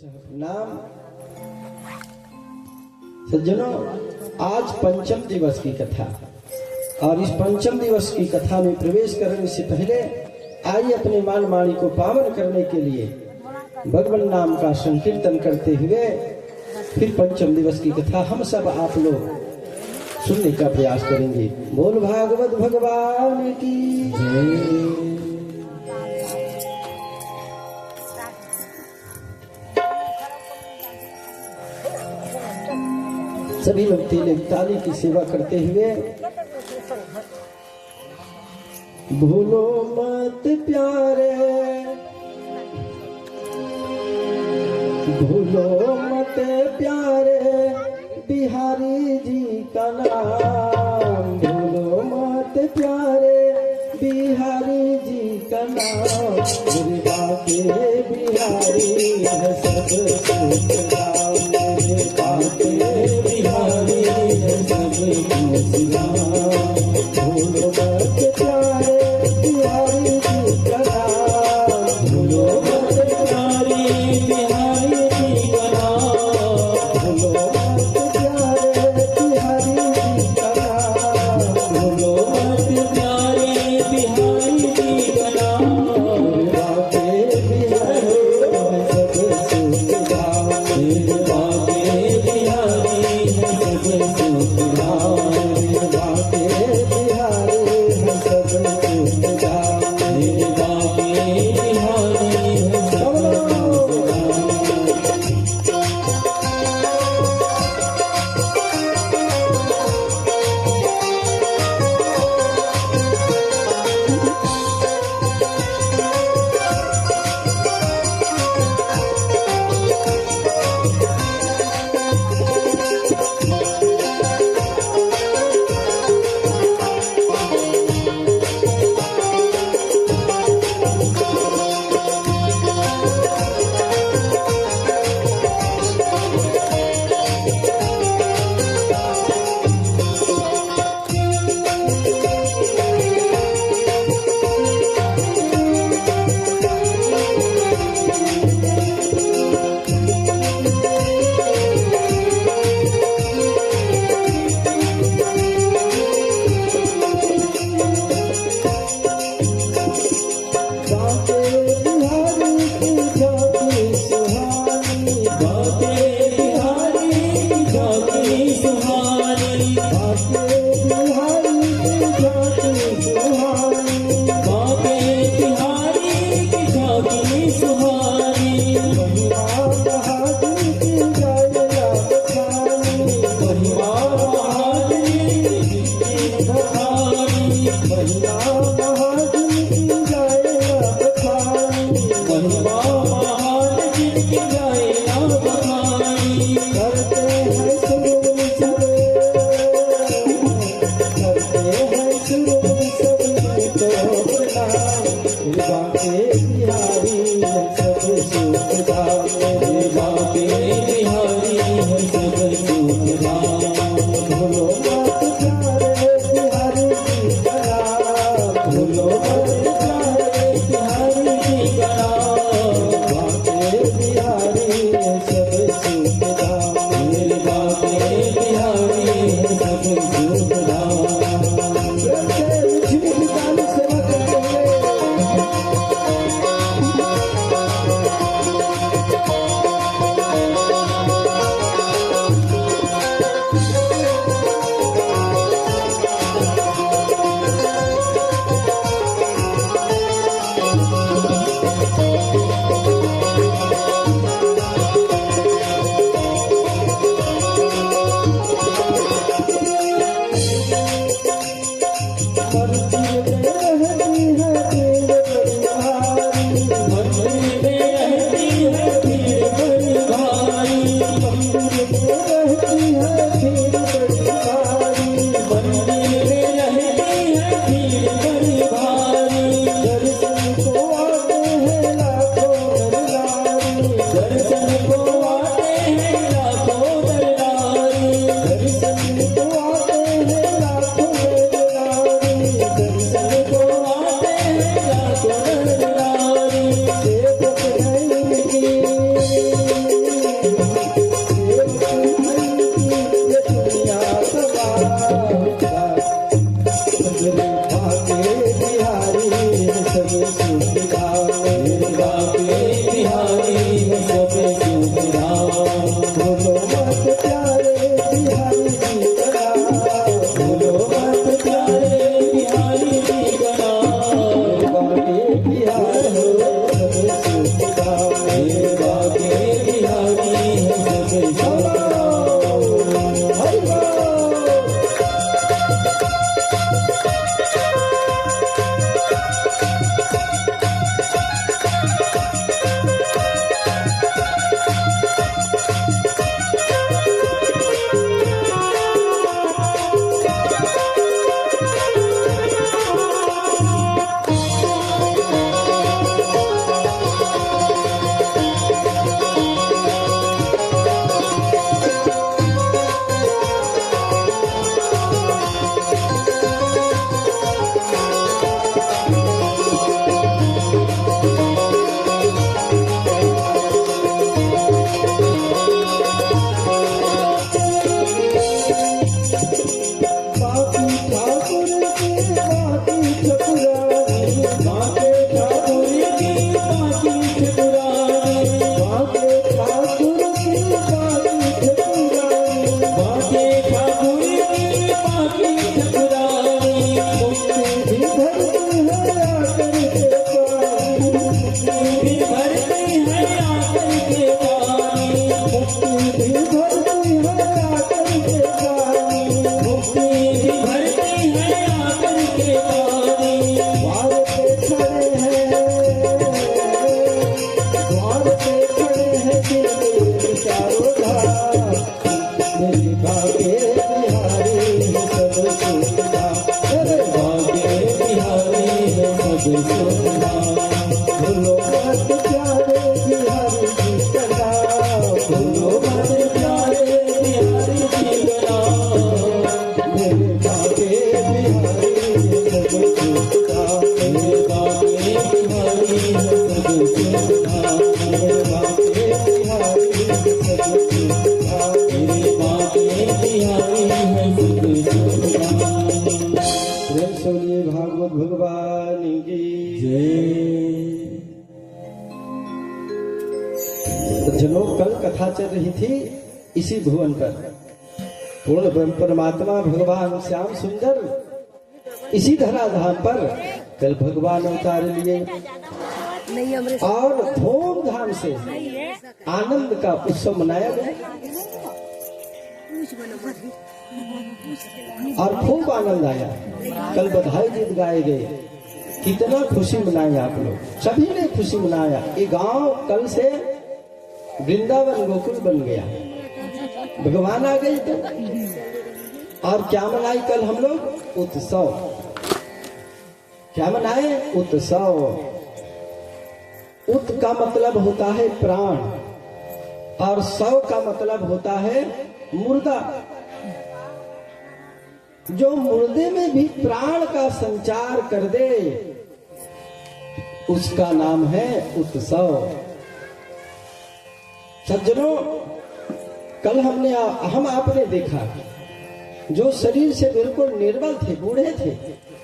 नाम सज्जनों, आज पंचम दिवस की कथा, और इस पंचम दिवस की कथा में प्रवेश करने से पहले आइए अपने मान वाणी को पावन करने के लिए भगवान नाम का संकीर्तन करते हुए फिर पंचम दिवस की कथा हम सब आप लोग सुनने का प्रयास करेंगे। बोल भागवत भगवान की जय। सभी लोग ताली की सेवा करते हुए भूलो मत प्यारे, भूलो मत प्यारे बिहारी जी का नाम, भूलो मत प्यारे बिहारी जी का नाम, दुर्गा के बिहारी है सब सुख राम, दुर्गा के बिहारी है सब सुख राम, भूलो मत प्यारे बिहारी जी का नाम, भूलो मत प्यारे बिहारी जी का नाम, भूलो मत प्यारे बिहारी जी का नाम, भूलो मत प्यारे बिहारी जी का नाम, दुर्गा के बिहारी है सब सुख राम, दुर्गा के बिहारी है सब सुख राम, दुर्गा के बिहारी है सब सुख राम, दुर्गा के बिहारी है सब सुख राम। मुक्ति भी भरती है आकर के पानी, मुक्ति भी भरती है आकर के पानी। द्वार पे खड़े हैं, द्वार पे खड़े हैं जिनके चारों धाम, मेरी बाके बिहारी है सब सुनता, मेरे बाके बिहारी है सब सुनता। भूलो मत प्यारे बिहारी जी का नाम, भूलो मत प्यारे बिहारी जी का नाम। मेरे बाके बिहारी है सब सुनता, मेरे बाके बिहारी है सब सुनता। मेरे बाके बिहारी है सब सुनता। मेरे बाके बिहारी है सब सुनता। प्रेम से बोलिए भागवत भगवान की जय। जनों, कल कथा चल रही थी इसी भुवन पर। पूर्ण ब्रह्म परमात्मा भगवान श्याम सुंदर इसी धराधाम पर कल भगवान अवतार लिए और धूमधाम से आनंद का उत्सव मनाया गया और खूब आनंद आया। कल बधाई गीत गाए गए, कितना खुशी मनाई आप लोग, सभी ने खुशी मनाया। ये गांव कल से वृंदावन गोकुल बन गया, भगवान आ गए तो। और क्या मनाई कल हम लोग? उत्सव। क्या मनाए? उत्सव। उत का मतलब होता है प्राण और सव का मतलब होता है मुर्दा। जो मुर्दे में भी प्राण का संचार कर दे उसका नाम है उत्सव। सज्जनों, कल हम आपने देखा जो शरीर से बिल्कुल निर्बल थे, बूढ़े थे,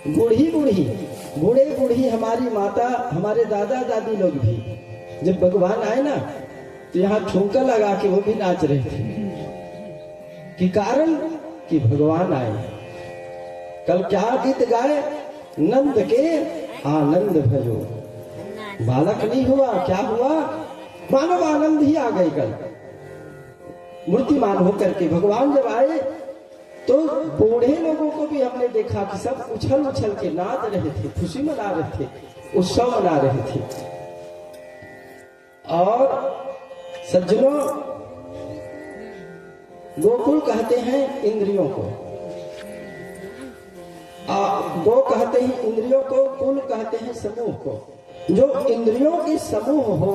बूढ़े बूढ़ी हमारी माता, हमारे दादा दादी लोग भी जब भगवान आए ना तो यहाँ ठुमका लगा के वो भी नाच रहे थे कि कारण कि भगवान आए। कल क्या गीत गाए? नंद के आनंद भजो। बालक नहीं हुआ, क्या हुआ? मानव आनंद ही आ गए। कल मूर्तिमान होकर के भगवान जब आए तो बूढ़े लोगों को भी हमने देखा कि सब उछल उछल के नाच रहे थे, खुशी मना रहे थे, उत्सव मना रहे थे। और सज्जनों, गोकुल कहते हैं इंद्रियों को, गो कहते हैं इंद्रियों को, कुल कहते हैं समूह को। जो इंद्रियों के समूह हो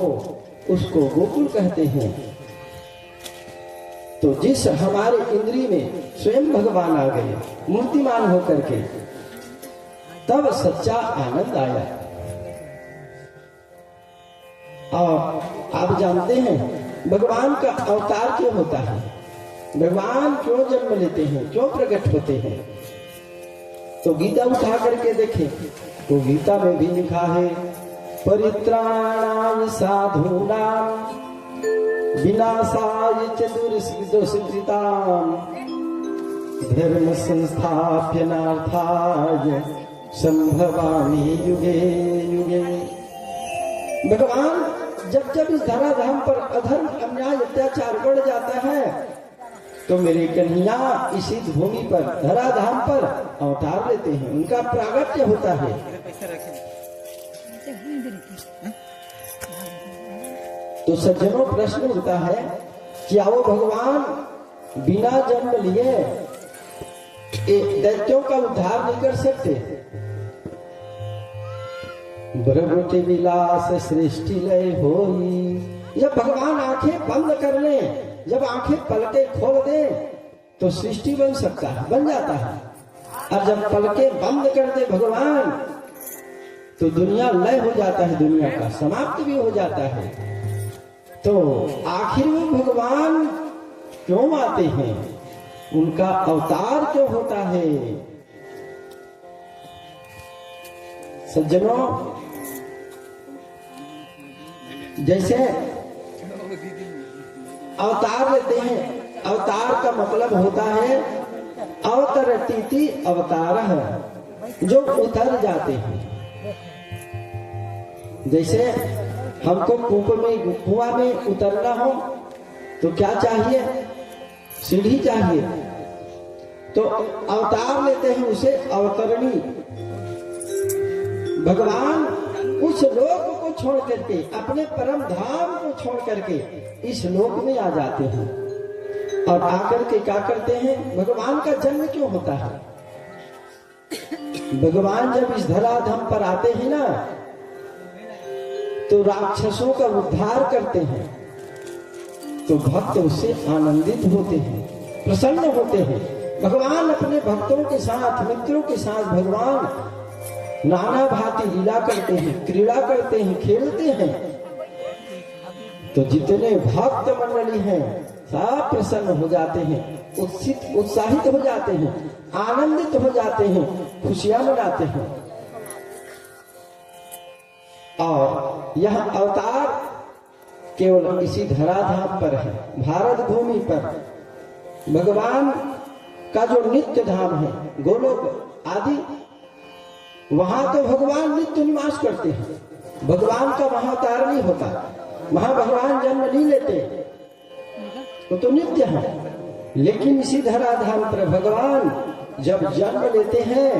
उसको गोकुल कहते हैं। तो जिस हमारे इंद्री में स्वयं भगवान आ गए मूर्तिमान होकर के, तब सच्चा आनंद आया। और आप जानते हैं भगवान का अवतार क्यों होता है, भगवान क्यों जन्म लेते हैं, क्यों प्रकट होते हैं? तो गीता उठा करके देखें तो गीता में भी लिखा है, परित्राणाय साधूनां विनाशाय च दुष्कृतां धर्म संस्थापनार्थाय संभवामि युगे युगे। भगवान जब जब इस धराधाम पर अधर्म अन्याय अत्याचार बढ़ जाता है तो मेरे कन्हैया इसी भूमि पर धराधाम पर अवतार लेते हैं, उनका प्रागट्य होता है। तो सज्जनों, प्रश्न उठता है क्या वो भगवान बिना जन्म लिए दैत्यों का उद्धार नहीं कर सकते? ब्रह्मति विलास सृष्टि लय होई। जब भगवान आंखें बंद कर ले, जब आंखें पलके खोल दे तो सृष्टि बन सकता है, बन जाता है। और जब पलके बंद कर दे भगवान तो दुनिया लय हो जाता है, दुनिया का समाप्त भी हो जाता है। तो आखिर में भगवान क्यों आते हैं, उनका अवतार क्यों होता है? सज्जनों, जैसे अवतार लेते हैं, अवतार का मतलब होता है अवतरतीति अवतारः, जो उतर जाते हैं। जैसे हमको कुआं में उतरना हो तो क्या चाहिए? सीढ़ी चाहिए। तो अवतार लेते हैं उसे अवतरणी। भगवान उस लोक को छोड़ करके, अपने परम धाम को छोड़ करके इस लोक में आ जाते हैं। और आकर के क्या करते हैं? भगवान का जन्म क्यों होता है? भगवान जब इस धराधाम पर आते हैं ना, तो राक्षसों का उद्धार करते हैं। तो भक्त उससे आनंदित होते हैं, प्रसन्न होते हैं। भगवान अपने भक्तों के साथ, मित्रों के साथ भगवान नाना भांति लीला करते हैं, क्रीड़ा करते हैं, खेलते हैं। तो जितने भक्त मंडली हैं सब प्रसन्न हो जाते हैं, उत्साहित हो जाते हैं, आनंदित हो जाते हैं, खुशियां मनाते हैं। और यह अवतार केवल इसी धराधाम पर है, भारत भूमि पर। भगवान का जो नित्य धाम है गोलोक आदि, वहां तो भगवान नित्य निवास करते हैं। भगवान का वहां अवतार नहीं होता, वहां भगवान जन्म नहीं लेते, वो तो नित्य है। लेकिन इसी धराधाम पर भगवान जब जन्म लेते हैं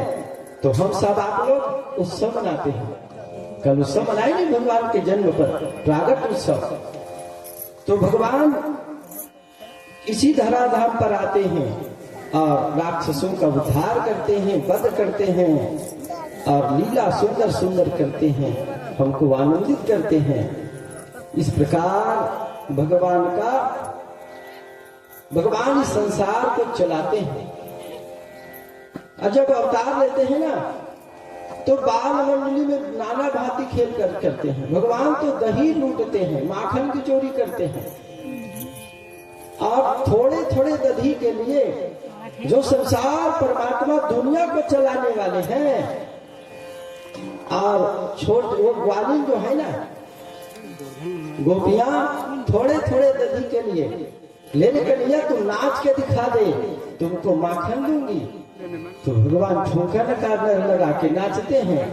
तो हम सब आप लोग उत्सव मनाते हैं। कल उत्सव मनाएंगे भगवान के जन्म पर, प्रागट उत्सव। तो भगवान इसी धराधाम पर आते हैं और राक्षसों का उद्धार करते हैं, वध करते हैं और लीला सुंदर सुंदर करते हैं, हमको आनंदित करते हैं। इस प्रकार भगवान इस संसार को चलाते हैं। और जब अवतार लेते हैं ना, तो बाल मंडली में नाना भांति खेल करते हैं। भगवान तो दही लूटते हैं, माखन की चोरी करते हैं। और थोड़े थोड़े दही के लिए जो संसार परमात्मा दुनिया को चलाने वाले हैं, और छोटे वो ग्वालिन जो है ना, गोपियां थोड़े थोड़े दही के लिए लेने के लिए तुम नाच के दिखा दे, तुमको माखन दूंगी। तो भगवान ठुमका लगा के नाचते हैं।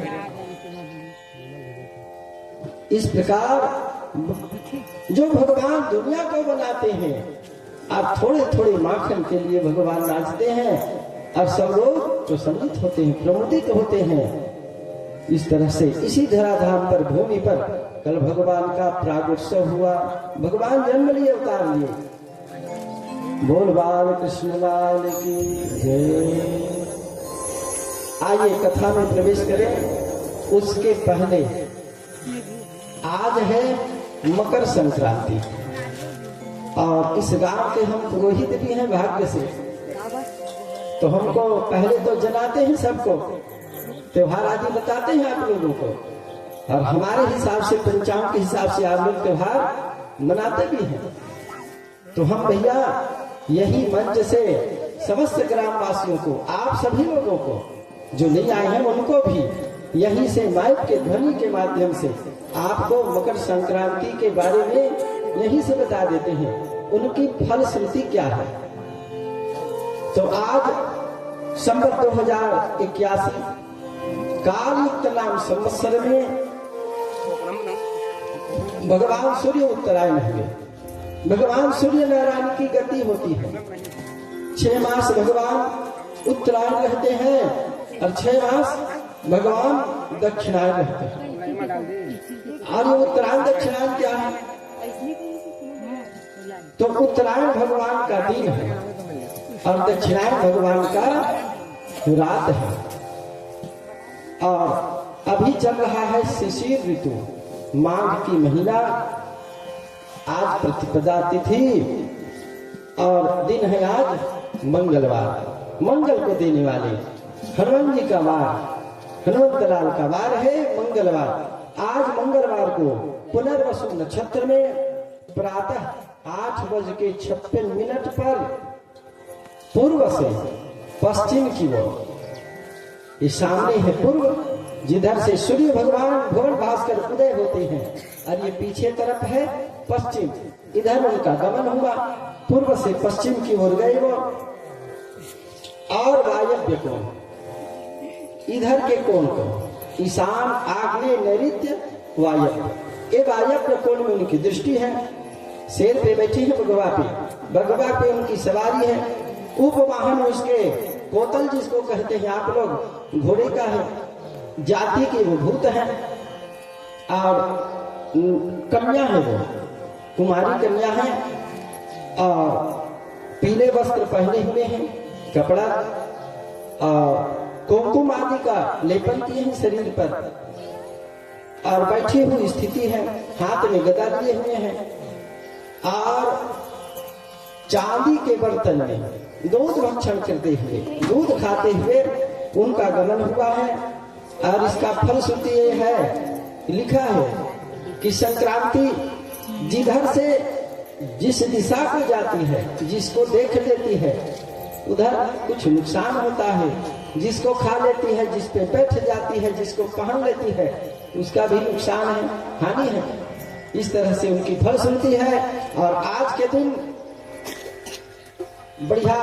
इस प्रकार जो भगवान दुनिया को बनाते हैं, आप थोड़े थोड़े माखन के लिए भगवान नाचते हैं और सब लोग प्रसन्नित होते हैं, प्रमुदित होते हैं। इस तरह से इसी धराधाम पर, भूमि पर कल भगवान का प्रागुत्सव हुआ। भगवान जन्म लिए, अवतार लिए। बोल बाल कृष्ण लाल की जय। आइए कथा में प्रवेश करें। उसके पहले आज है मकर संक्रांति और इस गांव के हम पुरोहित भी हैं भाग्य से, तो हमको पहले तो जनाते हैं, सबको त्योहार आदि बताते हैं आप लोगों को, और हमारे हिसाब से, पंचांग के हिसाब से आप लोग त्योहार मनाते भी हैं। तो हम भैया यही मंच से समस्त ग्रामवासियों को, आप सभी लोगों को जो नहीं आए हैं उनको भी यहीं से माइक के ध्वनि के माध्यम से आपको मकर संक्रांति के बारे में यहीं से बता देते हैं, उनकी फलश्रुति क्या है। तो आज संवत 2081 कालयुक्त नाम संवत्सर में भगवान सूर्य उत्तरायण हुए। भगवान सूर्य नारायण की गति होती है। 6 मास भगवान उत्तरायण रहते हैं और 6 मास भगवान दक्षिणायन रहते हैं। और ये उत्तरायण दक्षिणायन क्या है? तो उत्तरायण भगवान का दिन है और दक्षिणायन भगवान का रात है। और अभी चल रहा है शिशिर ऋतु, माघ की महीना। आज प्रतिपदा तिथि और दिन है आज मंगलवार। मंगल को देने वाले हनुमान जी का वार, हनुमंत लाल का वार है मंगलवार। आज मंगलवार को पुनर्वसु नक्षत्र में प्रातः 8:56 पर पूर्व से पश्चिम की ओर, ये सामने है पूर्व, जिधर से सूर्य भगवान भुवन भास्कर उदय होते हैं, और ये पीछे तरफ है पश्चिम, इधर उनका गमन हुआ। पूर्व से पश्चिम की ओर गए वो। और वायव्य कोण, इधर के कोण को ईशान, आग्नेय, नैऋत्य, वायव्य, ये वायव्य कोण में उनकी दृष्टि है। शेर पे बैठी है बगवा पे, बगवा पे उनकी सवारी है। उपवाहन उसके कोतल जिसको कहते हैं आप लोग, घोड़े का है, जाति के वो भूत है। और कन्या है, वो कुमारी कन्या है और पीले वस्त्र पहने हुए हैं, कपड़ा और कुमकुम आदि का लेपन किए हैं शरीर पर, और बैठी हुई स्थिति है, हाथ में गदा लिए हुए हैं और चांदी के बर्तन में दूध भक्षण करते हुए, दूध खाते हुए उनका गमन हुआ है। और इसका फलश्रुति ये है, लिखा है कि संक्रांति जिधर से जिस दिशा को जाती है, जिसको देख लेती है उधर कुछ नुकसान होता है, जिसको खा लेती है, जिस पे बैठ जाती है, जिसको पहन लेती है, उसका भी नुकसान है, हानि है। इस तरह से उनकी फलश्रुति है। और आज के दिन बढ़िया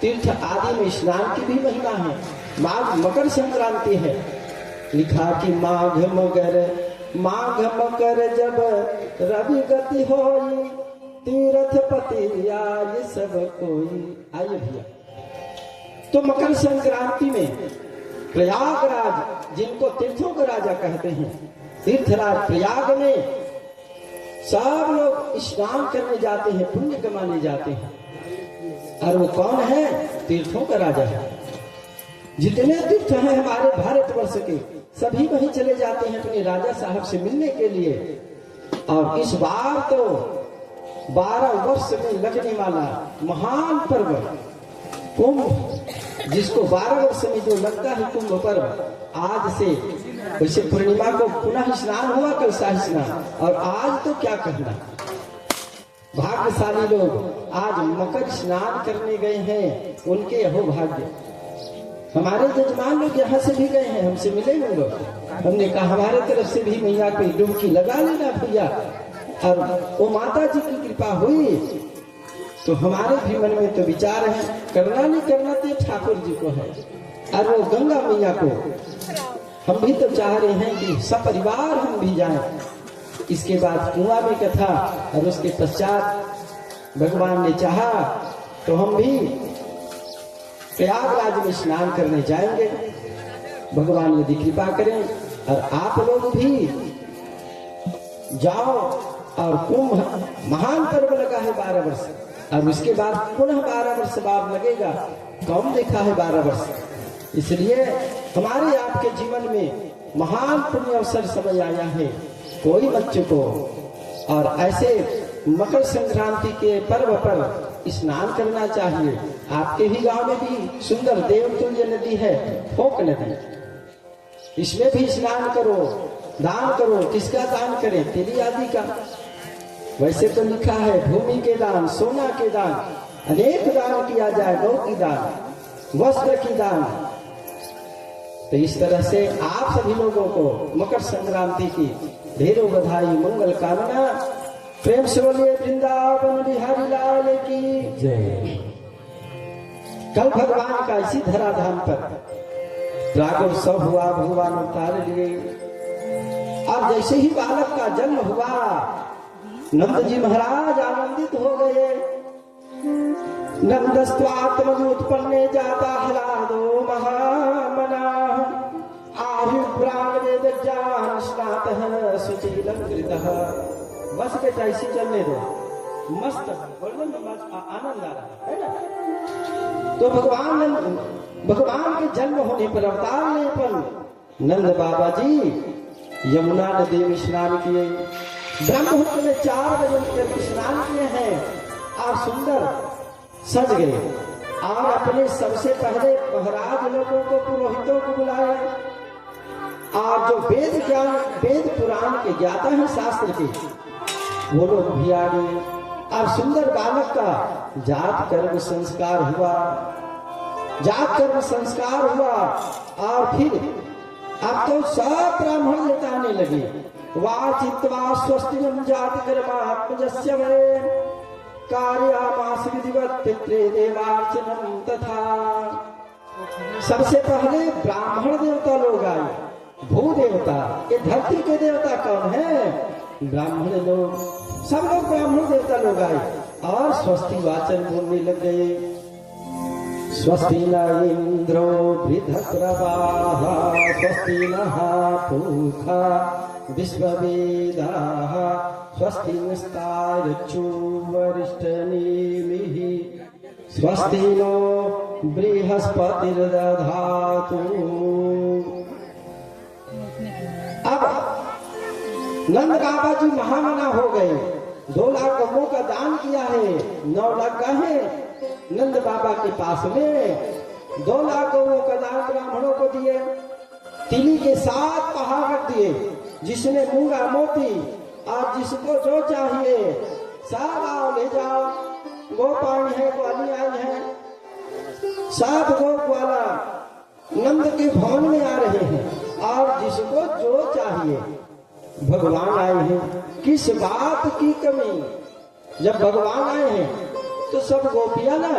तीर्थ आदि में स्नान की भी महिमा है। माघ मकर संक्रांति है। लिखा कि माघ मकर जब रवि गति होई, तीर्थ पति आय सब कोई। आइए भैया, तो मकर संक्रांति में प्रयागराज, जिनको तीर्थों का राजा कहते हैं, तीर्थराज प्रयाग में सब लोग स्नान करने जाते हैं, पुण्य कमाने जाते हैं। और वो कौन है? तीर्थों का राजा है। जितने तीर्थ हैं हमारे भारतवर्ष के, सभी वहीं चले जाते हैं अपने राजा साहब से मिलने के लिए। और इस बार तो 12 वर्ष में लगने वाला महान पर्व कुंभ, जिसको 12 वर्ष में जो लगता है कुंभ पर्व, आज से, वैसे पूर्णिमा को पुनः स्नान हुआ, कल शाही स्नान, और आज तो क्या कहना, भाग्यशाली लोग आज मकर स्नान करने गए हैं, उनके अहो भाग्य। हमारे जजमान लोग यहाँ से भी गए हैं, हमसे मिले हैं लोग। हमने कहा हमारे तरफ से भी मैया की डुबकी लगा लेना भैया, और वो माता जी की कृपा हुई तो हमारे भी मन में तो विचार है, करना नहीं करना तो ठाकुर जी को है। और वो गंगा मैया को हम भी तो चाह रहे हैं कि सपरिवार हम भी जाएं। इसके बाद कुआं में कथा, और उसके पश्चात भगवान ने चाहा तो हम भी प्रयागराज में स्नान करने जाएंगे। भगवान यदि कृपा करें और आप लोग भी जाओ। और कुंभ महान पर्व लगा है 12 वर्ष, और उसके बाद पुनः 12 वर्ष बाद लगेगा, कौन देखा है 12 वर्ष। इसलिए हमारे आपके जीवन में महान पुण्य अवसर समय आया है, कोई मत चुको। और ऐसे मकर संक्रांति के पर्व पर स्नान करना चाहिए। आपके ही गांव में भी सुंदर देवतुल्य नदी है, फोक नदी, इसमें भी स्नान करो, दान करो। किसका दान करें? तेली आदि का। वैसे तो लिखा है भूमि के दान, सोना के दान, अनेक दान किया जाए, गौ की दान, वस्त्र की दान। तो इस तरह से आप सभी लोगों को मकर संक्रांति की ढेरों बधाई, मंगल कामना। प्रेम से बोलिए वृंदावन बिहारी लाल की जय। कल भगवान का इसी धराधाम पर रागोत्सव हुआ, भगवान उतार लिए। और जैसे ही बालक का जन्म हुआ, नंद जी महाराज आनंदित हो गए। नंदस्त्वात्मज उत्पन्ने जाता हलादो महामना, आहुप्राण वेद ज्ञान स्नातः सुशीलं कृतः। बस बेटा ऐसी चलने दो, मस्त आनंद आ रहा है ना। तो भगवान के जन्म होने पर, अवतार लेने पर नंद बाबा जी यमुना नदी में स्नान किए। ब्रह्ममुहूर्त में 4 बजे स्नान किए हैं और सुंदर सज गए। और अपने सबसे पहले महाराज लोगों को, पुरोहितों को बुलाया। और जो वेद ज्ञान, वेद पुराण के ज्ञाता हैं शास्त्र के, वो लोग भी आ गए। और सुंदर बालक का जात कर्म संस्कार हुआ, जात कर्म संस्कार हुआ। और फिर अब तो सब ब्राह्मण लेटाने लगे। वाचित्वा स्वस्तियं जाति कर्मात्मजस्य वै, कार्यामास विधिवत पितृ देवार्चनम तथा। सबसे पहले ब्राह्मण देवता लोग आए, भू देवता। ये धरती के देवता कौन है? ब्राह्मण लोग। सब लोग ब्राह्मण देवता लोग आए और स्वस्ति वाचन बोलने लग गए। स्वस्ति न इंद्रो वृद्धप्रवाः स्वस्ति नः पूषा विश्ववेदाः स्वस्ति नस्तार्क्ष्यो वरिष्ठनेमिः स्वस्ति नो बृहस्पतिर्दधातु। अब नंद बाबा जी महामना हो गए। 2 लाख गौओं का दान किया है, 9 लाख गाहें नंद बाबा के पास में, 2 लाख गौओं का दान ब्राह्मणों को दिए, तिली के 7 पहाड़ रख दिए, जिसने मूंगा मोती और जिसको जो चाहिए सब आओ ले जाओ। गोपाल है, ग्वाली आई है, सब गो ग्वाला नंद के भवन में आ रहे हैं और जिसको जो चाहिए। भगवान आए हैं, किस बात की कमी। जब भगवान आए हैं तो सब गोपियां ना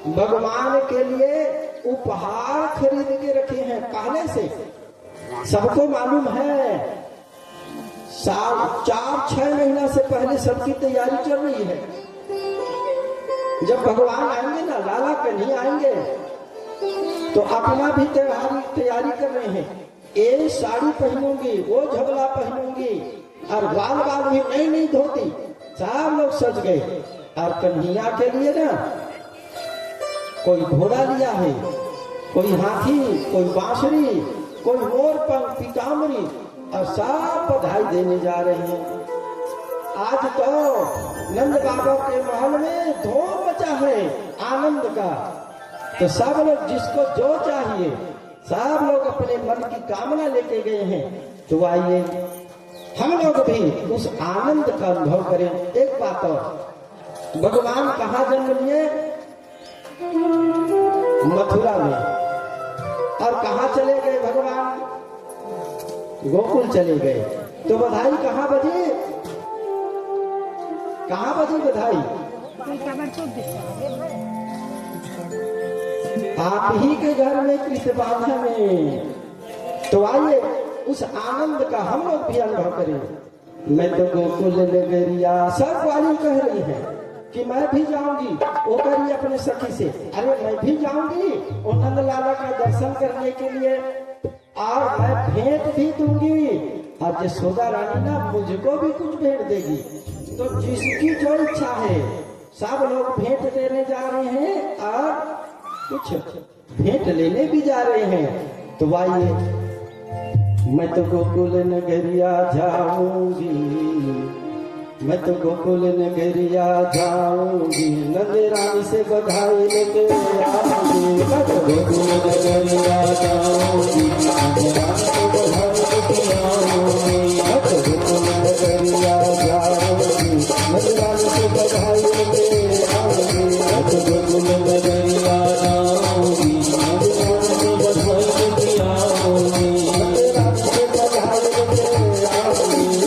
भगवान के लिए उपहार खरीद के रखे हैं पहले से। सबको मालूम है, 4-6 महीना से पहले सबकी तैयारी चल रही है। जब भगवान आएंगे ना, लाला कन्हैया आएंगे तो अपना भी तैयारी कर रहे हैं। ये साड़ी पहनूंगी, वो झबला पहनूंगी और बाल बाल भी नई धोती, सब लोग सज गए। और कन्हैया के लिए ना कोई घोड़ा लिया है, कोई हाथी, कोई बांसुरी, कोई मोर पंख, पीताम्बरी और सब बधाई देने जा रहे हैं। आज तो नंद बाबा के महल में धूम मचा है आनंद का। तो सब लोग जिसको जो चाहिए सब लोग अपने मन की कामना लेके गए हैं। तो आइए हम लोग भी उस आनंद का अनुभव करें। एक बात और, भगवान कहाँ जन्म लिए? मथुरा में। और कहाँ चले गए भगवान? गोकुल चले गए। तो बधाई कहाँ बजी? कहाँ बजी बधाई? आप ही के घर में, कृष्णबाधा में। तो आइए उस आनंद का हम लोग भी अनुभव करें। मैं तो गोकुल नगरिया, सब वाली कह रही है कि मैं भी जाऊंगी। वो करी अपने सखी से, अरे मैं भी जाऊंगी वो नंद लाला का दर्शन करने के लिए, और मैं भेंट भी दूंगी। और यशोदा रानी ना मुझको भी कुछ भेंट देगी। तो जिसकी जो इच्छा है सब लोग भेंट देने जा रहे हैं और कुछ भेंट लेने भी जा रहे हैं। तो आइए, मैं तो गोकुल नगरिया जाऊंगी, मैं तो गोकुल नगरिया जाऊंगी, नंद रानी से बधाई लेके आऊंगी। मैं तो गोकुल नगरिया जाऊंगी, नंद रानी से बधाई लेके आऊंगी। मैं तो गोकुल नगरिया जाऊंगी, नंद रानी से बधाई लेके आऊंगी। मैं तो गोकुल नगरिया जाऊंगी, नंद रानी से बधाई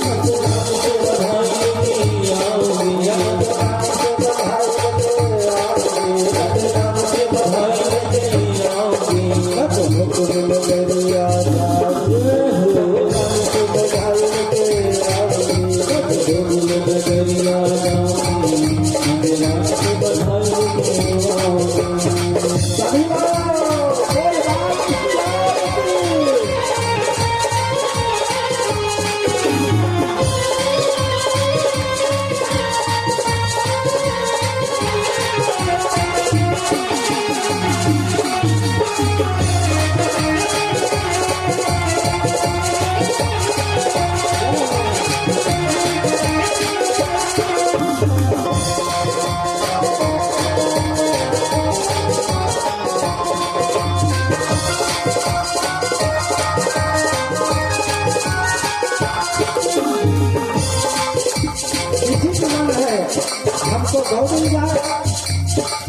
लेके आऊंगी। हमको गौरी जाए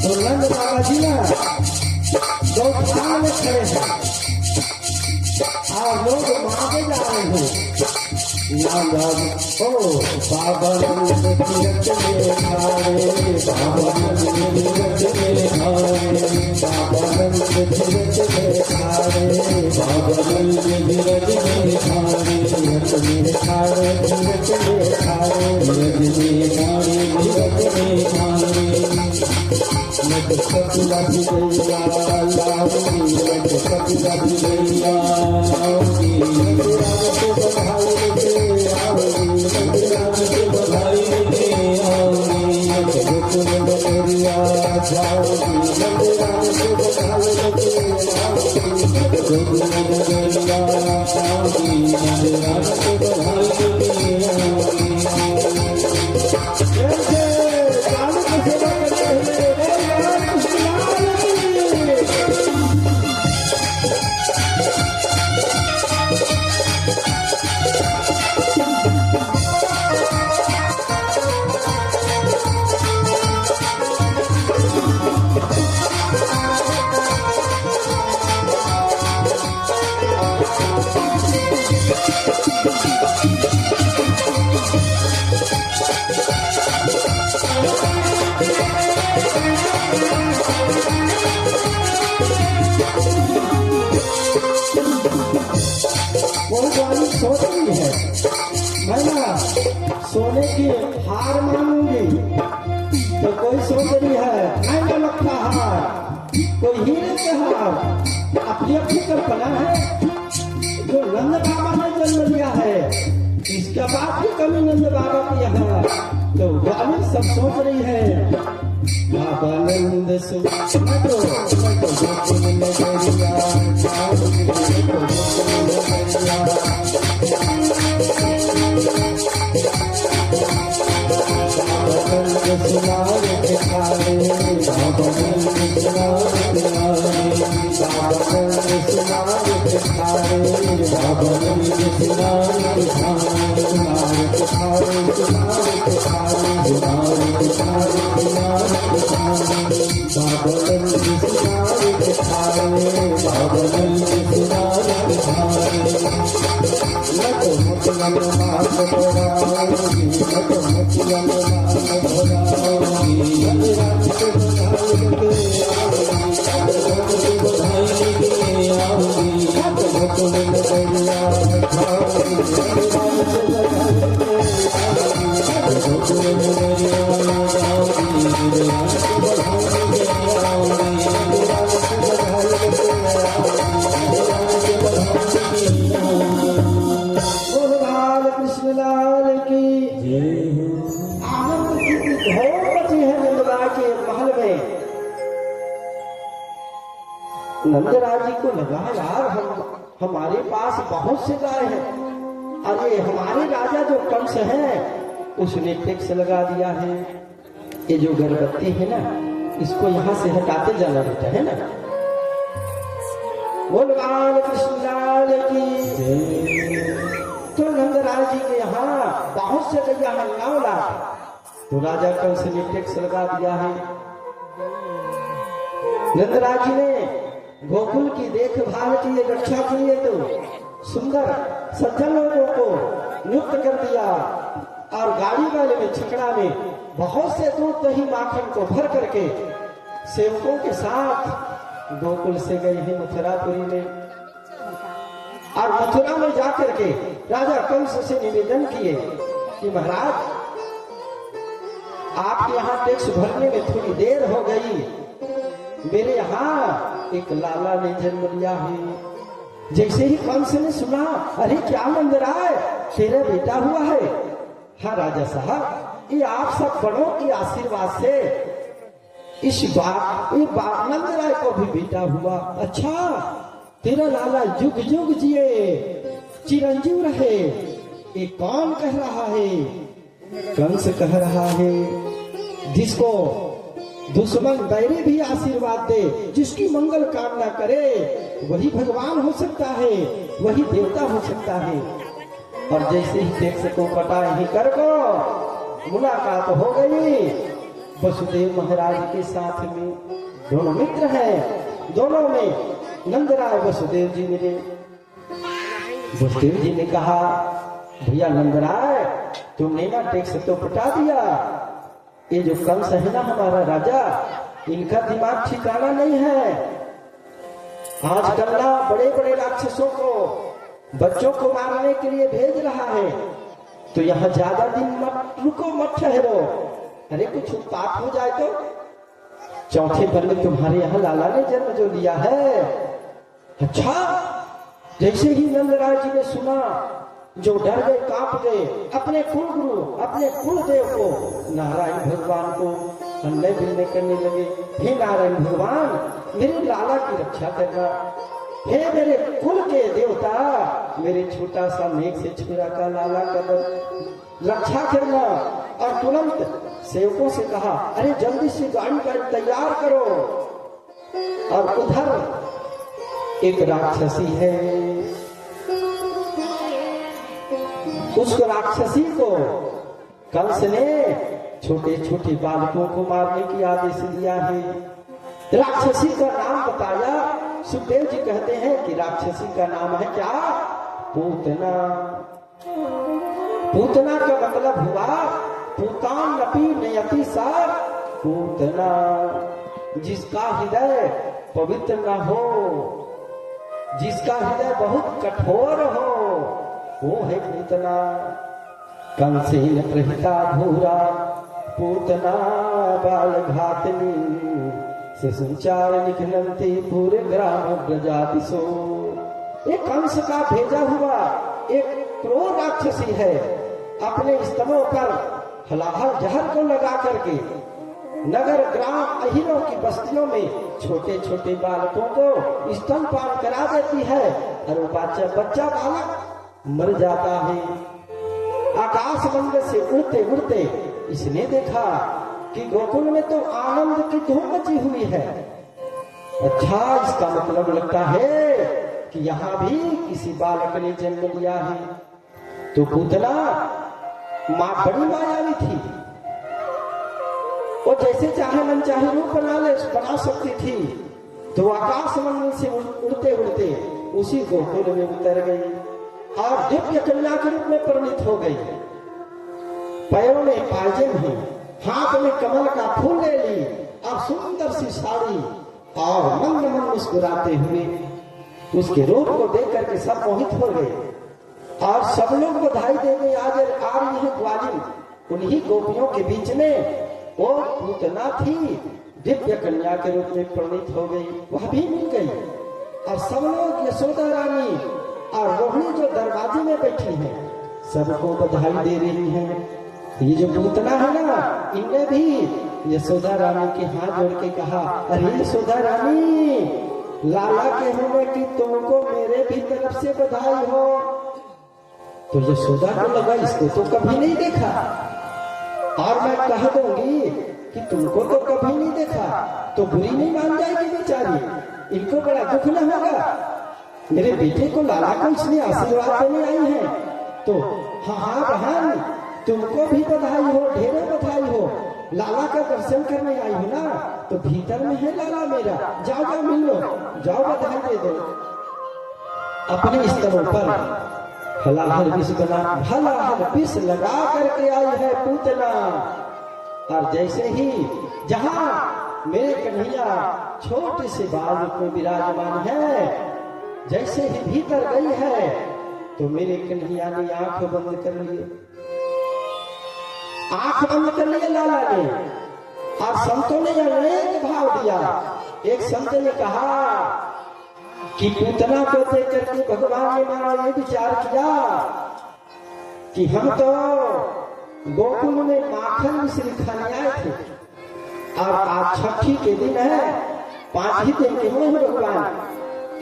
तो नंद बाबा जी ना गौशाला में खड़े हैं और लोग मांगे जा रहे हैं। ओ बाबा नंद तीरथ में खारे, बाबा नंद तीरथ में खारे, बाबा नंद तीरथ में खारे, बाबा नंद तीरथ में खारे। में ठाड़े धीरज में ठाड़े मत कपिला गैया लाऊंगी मत कपिला गैया लाऊंगी राम को बधाई लेके आऊंगी राम को बधाई लेके आऊंगी मत गोकुल नगरिया जाऊंगी राम को बधाई लेके आऊंगी गोकुल नगरिया जाऊंगी राम को बधाई लेके आऊंगी सोच रही है मैं ना सोने की हार मांगूंगी तो कोई सोच रही है मैं नमक का हार कोई हीरे के हार अपनी अपनी कल्पना है जो नंद बाबा ने जन्म लिया है इसके बाद भी कमी नंद बाबा की यहाँ तो वाली सब सोच रही है बाबा नंद नंदराज जी को लगा यार हमारे पास बहुत से गाय हैं। अरे हमारे राजा जो कंस है उसने टैक्स लगा दिया है। ये जो गर्भवती है ना इसको यहाँ से हटाते जाना बेटा है ना। बोल बाल कृष्ण लाल की। तो नंदराज जी के यहाँ बहुत से गैया है 9 लाख। तो राजा कंस ने टैक्स लगा दिया है। नंदराज जी ने गोकुल की देखभाल के लिए रक्षा के लिए तो सुंदर सज्जन लोगों को नियुक्त कर दिया और गाड़ी वाले में छकड़ा में बहुत से दूध दही माखन को भर करके सेवकों के साथ गोकुल से गए हैं मथुरापुरी में। और मथुरा में जाकर के राजा कंस से निवेदन किए कि महाराज आपके यहाँ टैक्स भरने में थोड़ी देर हो गई। मेरे यहाँ एक लाला ने जन्म लिया है। जैसे ही कंस ने सुना अरे क्या नंदराय तेरा बेटा हुआ है। हाँ राजा साहब ये आप सब बड़ों के आशीर्वाद से इस बार नंदराय को भी बेटा हुआ। अच्छा तेरा लाला युग युग जिए चिरंजीव रहे। ये कौन कह रहा है। कंस कह रहा है जिसको दुश्मन बैरी भी आशीर्वाद दे जिसकी मंगल कामना करे वही भगवान हो सकता है वही देवता हो सकता है। और जैसे ही टैक्स को कटाए ही कर को मुलाकात हो गई वसुदेव महाराज के साथ में। दोनों मित्र हैं। दोनों में नंदराय वसुदेव जी मिले। वसुदेव जी ने कहा भैया नंदराय तुमने ना टैक्स तो कटा दिया। ये जो कंस है ना हमारा राजा इनका दिमाग ठिकाना नहीं है। आजकल ना बड़े बड़े राक्षसों को बच्चों को मारने के लिए भेज रहा है, तो यहाँ ज्यादा दिन मत रुको, मत ठहरो। अरे कुछ उत्पात हो जाए तो। चौथे पर में तुम्हारे यहाँ लाला ने जन्म जो लिया है। अच्छा, जैसे ही नंदराज जी ने सुना, जो डर गए, कांप गए, अपने कुल गुरु, अपने कुल देव को, नारायण भगवान को अन्य बिन्ने करने लगे। हे नारायण भगवान, मेरे लाला की रक्षा करना। हे मेरे कुल के देवता, मेरे छोटा सा मेघ से छुरा का लाला का रक्षा करना। और तुरंत सेवकों से कहा, अरे जल्दी से गाड़ी का तैयार करो। और उधर एक राक्षसी है, उस राक्षसी को कंस ने छोटे छोटे बालकों को मारने की आदेश दिया है। राक्षसी का नाम बताया। सुखदेव जी कहते हैं कि राक्षसी का नाम है क्या? पूतना। पूतना का मतलब हुआ पूतान नपी नयति सा पूतना, जिसका हृदय पवित्र न हो, जिसका हृदय बहुत कठोर हो, वो है पूतना। कंसेन प्रहिता भूरा पूतना बाल घातनी से संचार निघनंती पूरे ग्राम ब्रजातिसो। एक कंस का भेजा हुआ एक क्रूर राक्षसी है, अपने स्तनों पर हलाहल जहर को लगा करके नगर ग्राम अहिरों की बस्तियों में छोटे छोटे बालकों को स्तनपान करा देती है, और वो बच्चा बालक मर जाता है। आकाश मंडल से उड़ते उड़ते इसने देखा कि गोकुल में तो आनंद की धूम मची हुई है। अच्छा, इसका मतलब लगता है कि यहाँ भी किसी बालक ने जन्म लिया है। तो पूतना माँ बड़ी मायावी थी, वो जैसे चाहे मन चाहे रूप बना सकती थी। तो आकाश मंडल से उड़ते उड़ते उसी गोकुल में उतर गई और दिव्य कन्या के रूप में परिणित हो गई। पैरों में पायजन है, हाथ में कमल का फूल ले ली और सुंदर सी साड़ी, और मंद मंद मुस्कुराते हुए उसके रूप को देख करके सब मोहित हो गए। और सब लोग बधाई देने आ रही है ग्वालिन। उन्हीं गोपियों के बीच में वो पूतना थी, दिव्य कन्या के रूप में परिणित हो गई, वह भी मिल गई। और सब लोग यशोदा रानी और रोहिणी जो दरवाजे में बैठी हैं, सबको बधाई दे रही हैं। ये जो पूतना है ना, इनने भी यशोदा रानी के हाथ जोड़ के कहा, अरे यशोदा रानी, लाला के होने की तुमको मेरे भी तरफ से बधाई हो। तो यशोदा को लगा इसको तो कभी नहीं देखा, और मैं कह दूंगी कि तुमको तो कभी नहीं देखा, तो बुरी नहीं मान जाएगी बेचारी, इनको बड़ा दुख न होगा। मेरे बेटे को लाला को इसलिए आशीर्वाद देने आई है। तो हाँ बहन, तुमको भी बधाई हो, ढेरों बधाई हो। लाला का दर्शन करने आई हो ना, तो भीतर में है लाला मेरा, जाओ जाओ मिल लो, जाओ बधाई दे दो। अपने स्तरों पर हलाहल विष बना, हलाहल विष लगा करके आई है पूतना। और जैसे ही जहां मेरे कन्हैया छोटे से बाल में विराजमान है, जैसे ही भीतर गई है, तो मेरे कन्हैया ने आंख बंद कर लिए, आंख बंद कर लिए लाला ने। और संतों ने अनेक भाव दिया। एक संत ने कहा कि पूतना को देख करके भगवान ने मानो ये विचार किया कि हम तो गोकुल में माखन मिश्री खाने आए थे, और आज छठी के दिन है, 5 ही दिन के हुए हैं भगवान,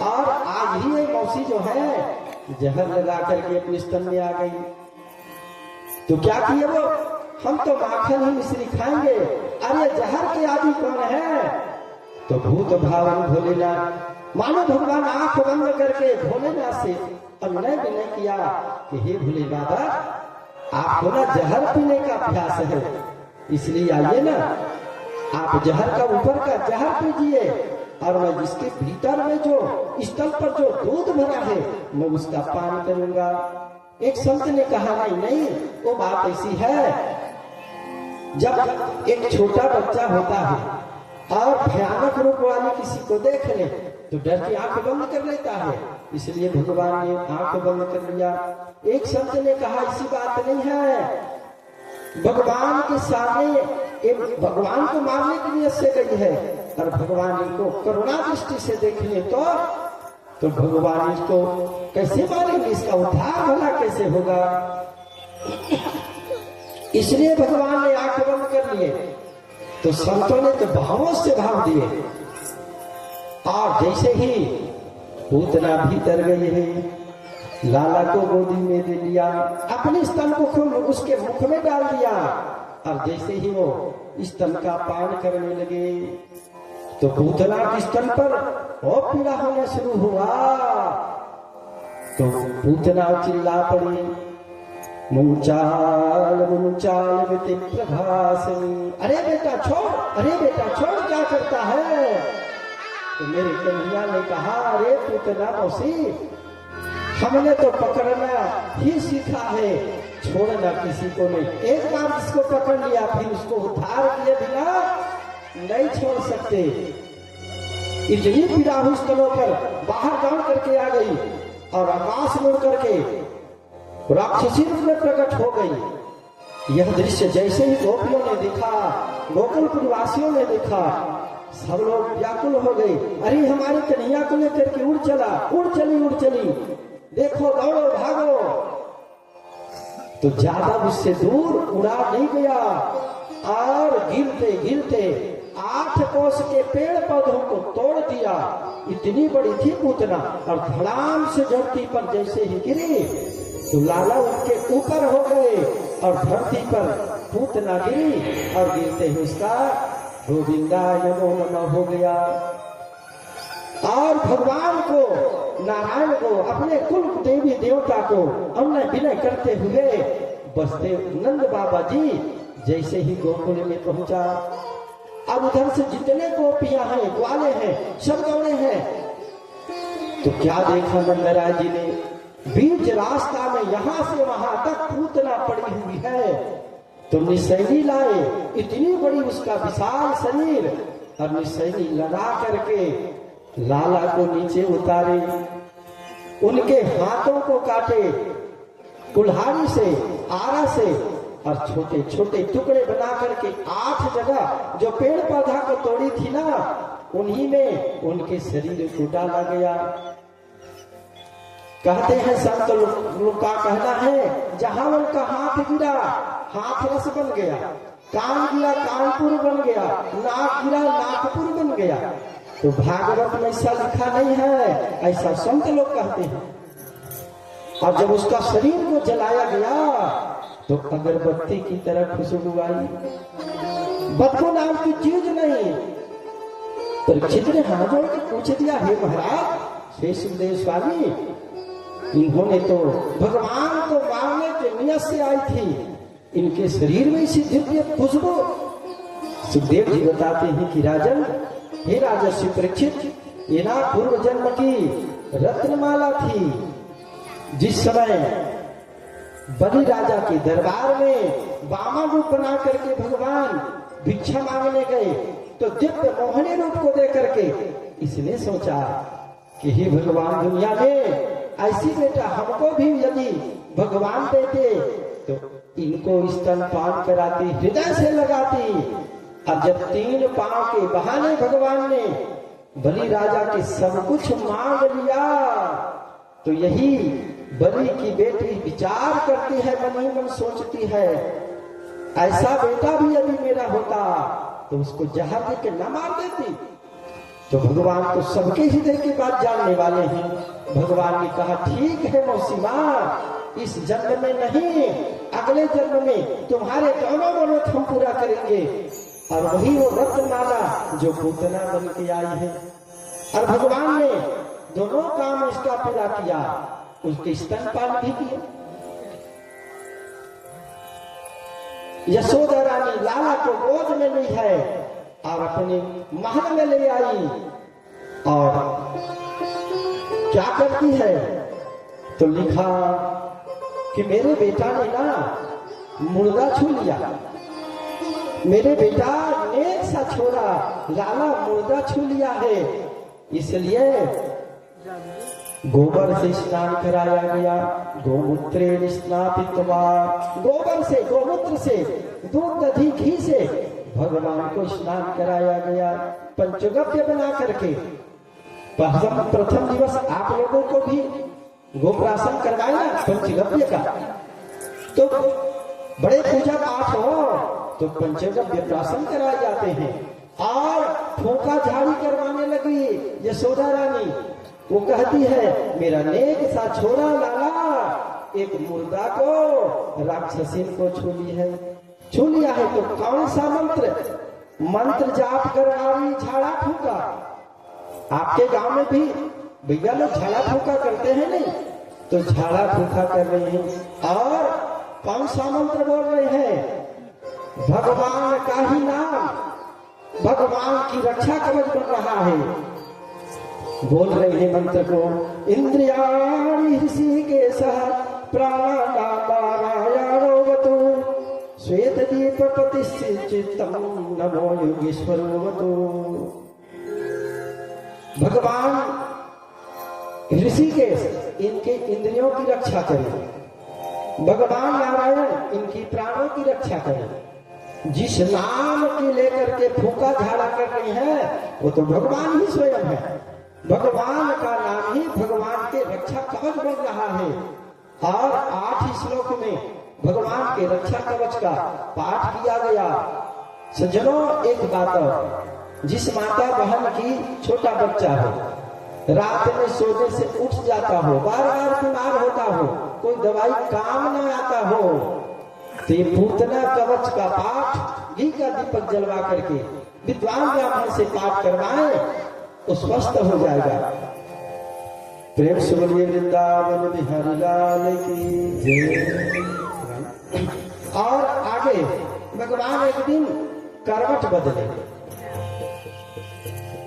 और आज ही ये मौसी जो है जहर लगा करके अपने स्तन में आ गई। तो क्या किए वो, हम तो माखन ही मिश्री खाएंगे, अरे जहर के आदि कौन है? तो भूत भावन भोलेनाथ, मानो भगवान आंख बंद करके भोलेनाथ से अनुनय विनय किया कि हे भोले बाबा, आपको ना जहर पीने का अभ्यास है, इसलिए आइए ना, आप जहर का ऊपर का जहर पीजिए, और मैं जिसके भीतर में जो स्थल पर जो दूध भरा है, मैं उसका पान करूंगा। एक संत ने कहा नहीं नहीं, वो बात ऐसी है, जब एक छोटा बच्चा होता है और भयानक रूप वाले किसी को देख ले, तो डर की आंख बंद कर लेता है। इसलिए भगवान ने आंख बंद कर लिया। एक संत ने कहा ऐसी बात नहीं है, भगवान के सामने एक भगवान को मारने की नियत से गई है और भगवान इनको करुणा दृष्टि से देख ले तो भगवान इसको कैसे मारेंगे, इसका उद्धार भला कैसे होगा। इसलिए भगवान ने आंख बंद कर लिए। तो संतों ने तो भावों से भाव दिए और जैसे ही पूतना भीतर गई है, लाला को गोदी में ले लिया, अपने स्तन को खोल उसके मुख में डाल दिया और जैसे ही वो स्तन का पान करने लगे तो पूतना के स्तन पर और पीड़ा होना शुरू हुआ। तो पूतना चिल्ला पड़ी, मुंचाल मुंचाल विति प्रभासिनी, अरे बेटा छोड़, अरे बेटा छोड़, क्या करता है। तो मेरे कन्हैया ने कहा, अरे पूतना मौसी, हमने तो पकड़ना ही सीखा है, छोड़ना किसी को नहीं। एक बार जिसको पकड़ लिया फिर उसको उद्धार किए बिना नहीं छोड़ सकते। इतनी पीड़ा हुई स्तनों पर बाहर दौड़ करके आ गई और आकाश में करके राक्षसी रूप में प्रकट हो गई। यह दृश्य जैसे ही गोपियों ने देखा, गोकुलपुर वासियों ने देखा, सब लोग व्याकुल हो गए। अरे हमारे कन्हैया को लेकर के उड़ चला, उड़ चली, देखो दौड़ो भागो। तो ज्यादा उससे दूर उड़ा नहीं गया और गिरते गिरते 8 कोस के पेड़ पौधों को तोड़ दिया। इतनी बड़ी थी पूतना और धड़ाम से धरती पर जैसे ही गिरी तो लाला उनके ऊपर हो गए और धरती पर पूतना गिरी और गिरते ही उसका गोविंदाय नमो नमः हो गया। और भगवान को, नारायण को, अपने कुल देवी देवता को हमने विनय करते हुए बसदेव नंद बाबा जी जैसे ही गोकुल में पहुंचा, अब उधर से जितने गोपियां हैं, ग्वाले हैं, सब दौड़े हैं। तो क्या देखा नंदराय जी ने, बीच रास्ता में यहां से वहां तक पूतना पड़ी हुई है। तो निसैनी लाए, इतनी बड़ी उसका विशाल शरीर और निसैनी लगा करके लाला को नीचे उतारे, उनके हाथों को काटे कुल्हाड़ी से, आरा से और छोटे छोटे टुकड़े बना करके 8 जगह जो पेड़ पौधा को तोड़ी थी ना, उन्हीं में उनके शरीर को डाला गया। कहते हैं संत लोग का कहना है, जहां उनका हाथ गिरा हाथ रस बन गया, कान गिरा कानपुर बन गया, नाक गिरा नागपुर बन गया। तो भागवत में ऐसा लिखा नहीं है, ऐसा संत लोग कहते हैं। और जब उसका शरीर को जलाया गया तो अगरबत्ती की तरह खुशबू आई, बदबू नाम की चीज नहीं। परीक्षित ने हाथ जोड़ के पूछ दिया, हे महाराज, हे सुखदेव स्वामी, इन्होंने तो भगवान को मारने के नियत से आई थी, इनके शरीर में इसी दिव्य खुशबू। सुखदेव जी बताते हैं कि राजन, हे राजर्षि परीक्षित, ये ना पूर्व जन्म की रत्नमाला थी। जिस समय बलि राजा के दरबार में वामन रूप बना करके भगवान भिक्षा मांगने गए तो दिव्य मोहनी रूप को दे करके इसने सोचा कि हे भगवान, दुनिया में ऐसी बेटा हमको भी यदि भगवान देते तो इनको स्तनपान कराती, हृदय से लगाती। अब जब 3 पांव के बहाने भगवान ने बलि राजा के सब कुछ मांग लिया तो यही बलि की बेटी विचार करती है, मन ही मन सोचती है, ऐसा बेटा भी यदि मेरा होता तो उसको जहर दे के न मार देती। तो भगवान तो सबके हृदय की बात जानने वाले हैं। भगवान ने कहा, ठीक है मौसी माँ, इस जन्म में नहीं, अगले जन्म में तुम्हारे दोनों मनोरथ हम पूरा करेंगे। और वही वो रत्नमाला जो पूतना बन के आई है। और भगवान ने दोनों काम इसका पूरा किया, उसके स्तनपान भी किया। यशोदा रानी लाला को गोद में ली है और अपने महल में ले आई और क्या करती है तो लिखा कि मेरे बेटा ने ना मुर्दा छू लिया, मेरे बेटा ने सा छोड़ा, लाला मुर्दा छू लिया है, इसलिए गोबर से स्नान कराया गया। गोमूत्रे स्नापित्वा, गोबर से, गोमूत्र से, दूध दधी घी से भगवान को स्नान कराया गया, पंचगव्य बना करके। प्रथम दिवस आप लोगों को भी गोप्राशन करवाया ना पंचगव्य का, तो बड़े पूजा पाठ हो तो पंचगव्य प्राशन कराए जाते हैं। और फूंका झाड़ी करवाने लगी यशोदा रानी। वो कहती है मेरा नेक सा छोरा लाला एक मुर्दा को राक्षसीन को छू लिया है, तो कौन सा मंत्र जाप कर आरी झाड़ा फूका। आपके गांव में भी भैया लोग झाड़ा फूका करते हैं नहीं, तो झाड़ा फूका कर रहे हैं। और कौन सा मंत्र बोल रहे हैं? भगवान का ही नाम, भगवान की रक्षा कवच बन रहा है। बोल रहे हैं मंत्र को, इंद्रियाणि ऋषिकेशः प्राणानामारायणोऽवतु श्वेत दीप प्रतिष्ठितं नमो योगेश्वरोऽवतु। भगवान ऋषिकेश इनके इंद्रियों की रक्षा करें, भगवान नारायण इनकी प्राणों की रक्षा करें। जिस नाम की लेकर के फूका झाड़ा कर रही है वो तो भगवान ही स्वयं है। भगवान का नाम ही भगवान के रक्षा कवच बन रहा है। और 8 श्लोक में भगवान के रक्षा कवच का पाठ किया गया। सज्जनों, एक बात और, जिस माता बहन की छोटा बच्चा हो, रात में सोने से उठ जाता हो, बार बार बीमार होता हो, कोई दवाई काम न आता हो, तो ये पूतना कवच का पाठ घी का दीपक जलवा करके विद्वान ब्राह्मण से पाठ करवाए, वो स्वस्थ हो जाएगा। प्रेम से बोलिए वृंदावन बिहारी लाल की जय। और आगे भगवान एक दिन करवट बदले,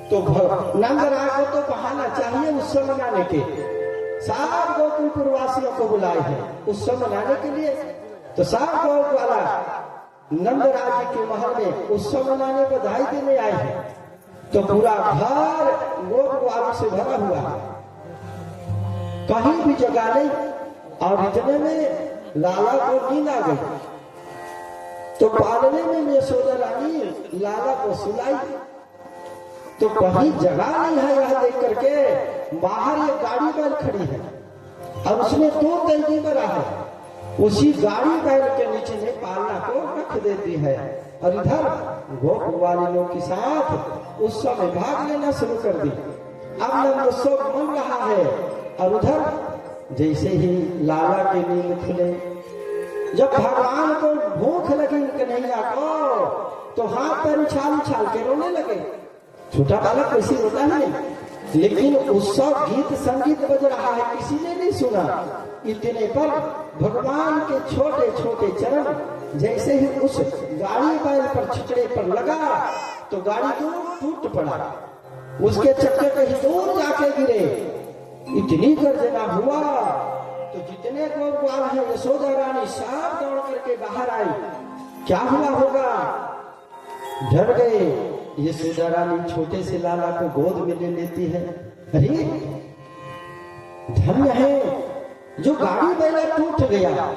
तो नंदराय को तो बहाना चाहिए उत्सव मनाने के। सात गोकुलपुर वासियों को बुलाए हैं उत्सव मनाने के लिए। तो सात गौर वाला नंदराज के महल में उत्सव मनाने बधाई देने आए हैं। तो पूरा घर गोप ग्वालों से भरा हुआ है, कहीं भी जगह नहीं। और इतने में लाला को नींद आ गई, तो पालने में यशोदा रानी लाला को सुलाई। तो कहीं जगह नहीं है, यह देख करके बाहर एक गाड़ी बैल खड़ी है और उसमें 2 कैदी बना है। उसी गाड़ी बैल के नीचे में पालना को रख देती है और इधर गोप ग्वालिनों के साथ उत्सव में भाग लेना शुरू कर दी। अब नंदोत्सव मन रहा है और उधर जैसे ही लाला के नींद खुले, जब भगवान को भूख लगी कन्हैया को, तो हाथ पैर उछाल उछाल के रोने लगे। छोटा बालक कैसे रोता है, लेकिन उत्सव गीत संगीत बज रहा है, किसी ने नहीं सुना। इतने पर भगवान के छोटे छोटे चरण जैसे ही उस गाड़ी बैल पर छकड़े पर लगा, तो गाड़ी दूर टूट पड़ा, उसके चक्के कहीं दूर जाके गिरे। इतनी गर्जना हुआ तो जितने गोपाल हैं यशोदा रानी सब दौड़ करके बाहर आई। क्या हुआ होगा, डर गए। यशोदा रानी छोटे से लाला को गोद में ले लेती है। अरे धन्य है जो गाड़ी बैला टूट गया,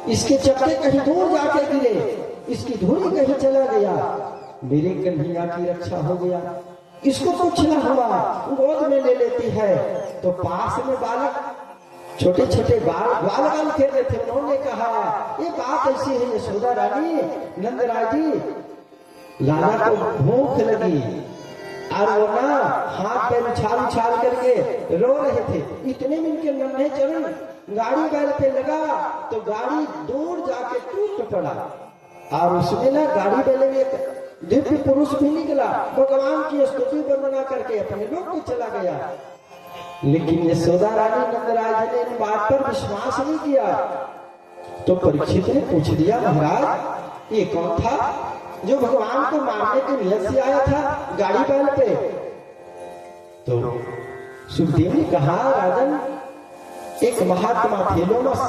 इसके चक्के कहीं दूर जाके गिरे, इसकी धूली कहीं चला गया, मेरे कन्हैया की रक्षा हो गया, इसको कुछ न हुआ। गोद में ले लेती है तो पास में बालक छोटे छोटे बाल खेल रहे थे। उन्होंने कहा ये बात ऐसी है यशोदा रानी, नंदराय जी लाला को भूख लगी और वो ना हाथ पे उछाल उछाल करके रो रहे थे। इतने में इनके नन्हे चरण गाड़ी बैल पे लगा तो गाड़ी दूर जाके टूट पड़ा और उसमें ना गाड़ी बैल में एक दिव्य पुरुष भी निकला, भगवान की स्तुति वर्णना करके अपने लोग को चला गया। लेकिन यशोदा रानी नंदराज ने इन बात पर विश्वास नहीं किया। तो परीक्षित ने पूछ दिया, महाराज ये कौन था जो भगवान को मारने के नियत से आया था गाड़ी बैल पे? तो सुखदेव ने कहा, राजन एक महात्मा थे लोमस,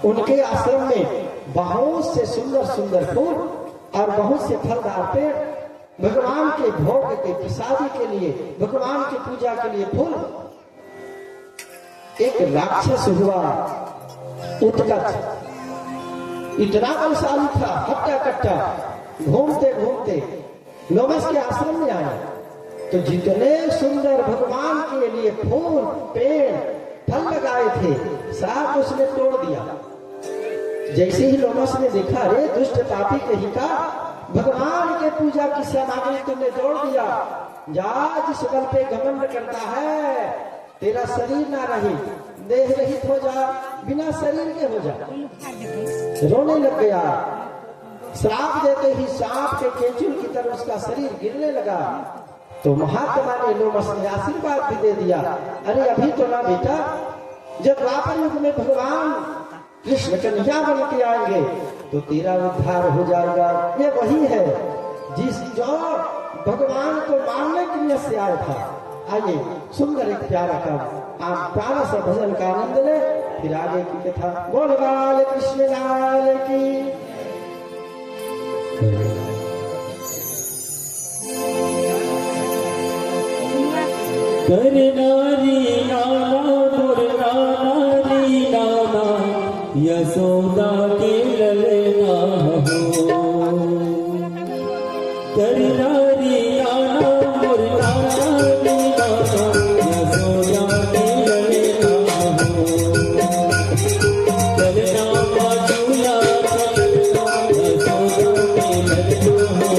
उनके आश्रम में बहुत से सुंदर सुंदर फूल और बहुत से फलदार पेड़ भगवान के भोग के प्रसादी के लिए, भगवान की पूजा के लिए फूल। एक राक्षस हुआ उत्कट, इतना बलशाली था, हट्टा कट्टा, घूमते घूमते लोमस के आश्रम में आया तो जितने सुंदर भगवान के लिए फूल, पेड़, फल लगाए थे सब उसने तोड़ दिया। जैसे ही लोमस ने देखा, रे दुष्ट पापी कहीं का, भगवान के पूजा की सामग्री तुमने तोड़ दिया, जा जिस बल पे घमंड करता है तेरा शरीर ना रहे, देह रहित हो जा, बिना शरीर के हो जा। रोने लग गया। श्राप देते ही सांप के केंचुल की तरह उसका शरीर गिरने लगा। तो महात्मा ने लोमस ने आशीर्वाद भी दे दिया, अरे अभी तो ना बेटा, जब द्वापर युग में भगवान कृष्ण कन्हैया बन के आएंगे तो तेरा उद्धार हो जाएगा। ये वही है जो भगवान को मानने के लिए से आया था। आइए सुंदर एक प्यारा का आप प्यारा सा भजन का आनंद ले, फिर आगे की कथा। बोल बाल कृष्ण लाल की। करनारी नाना पुरनारी नाना यशोदा के ललना हो। करनारी नाना पुरनारी नाना यशोदा के ललना हो। करना माधुला करना यशोदा के ललना हो।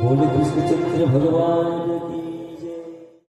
बोले कृष्णचंद्र भगवान की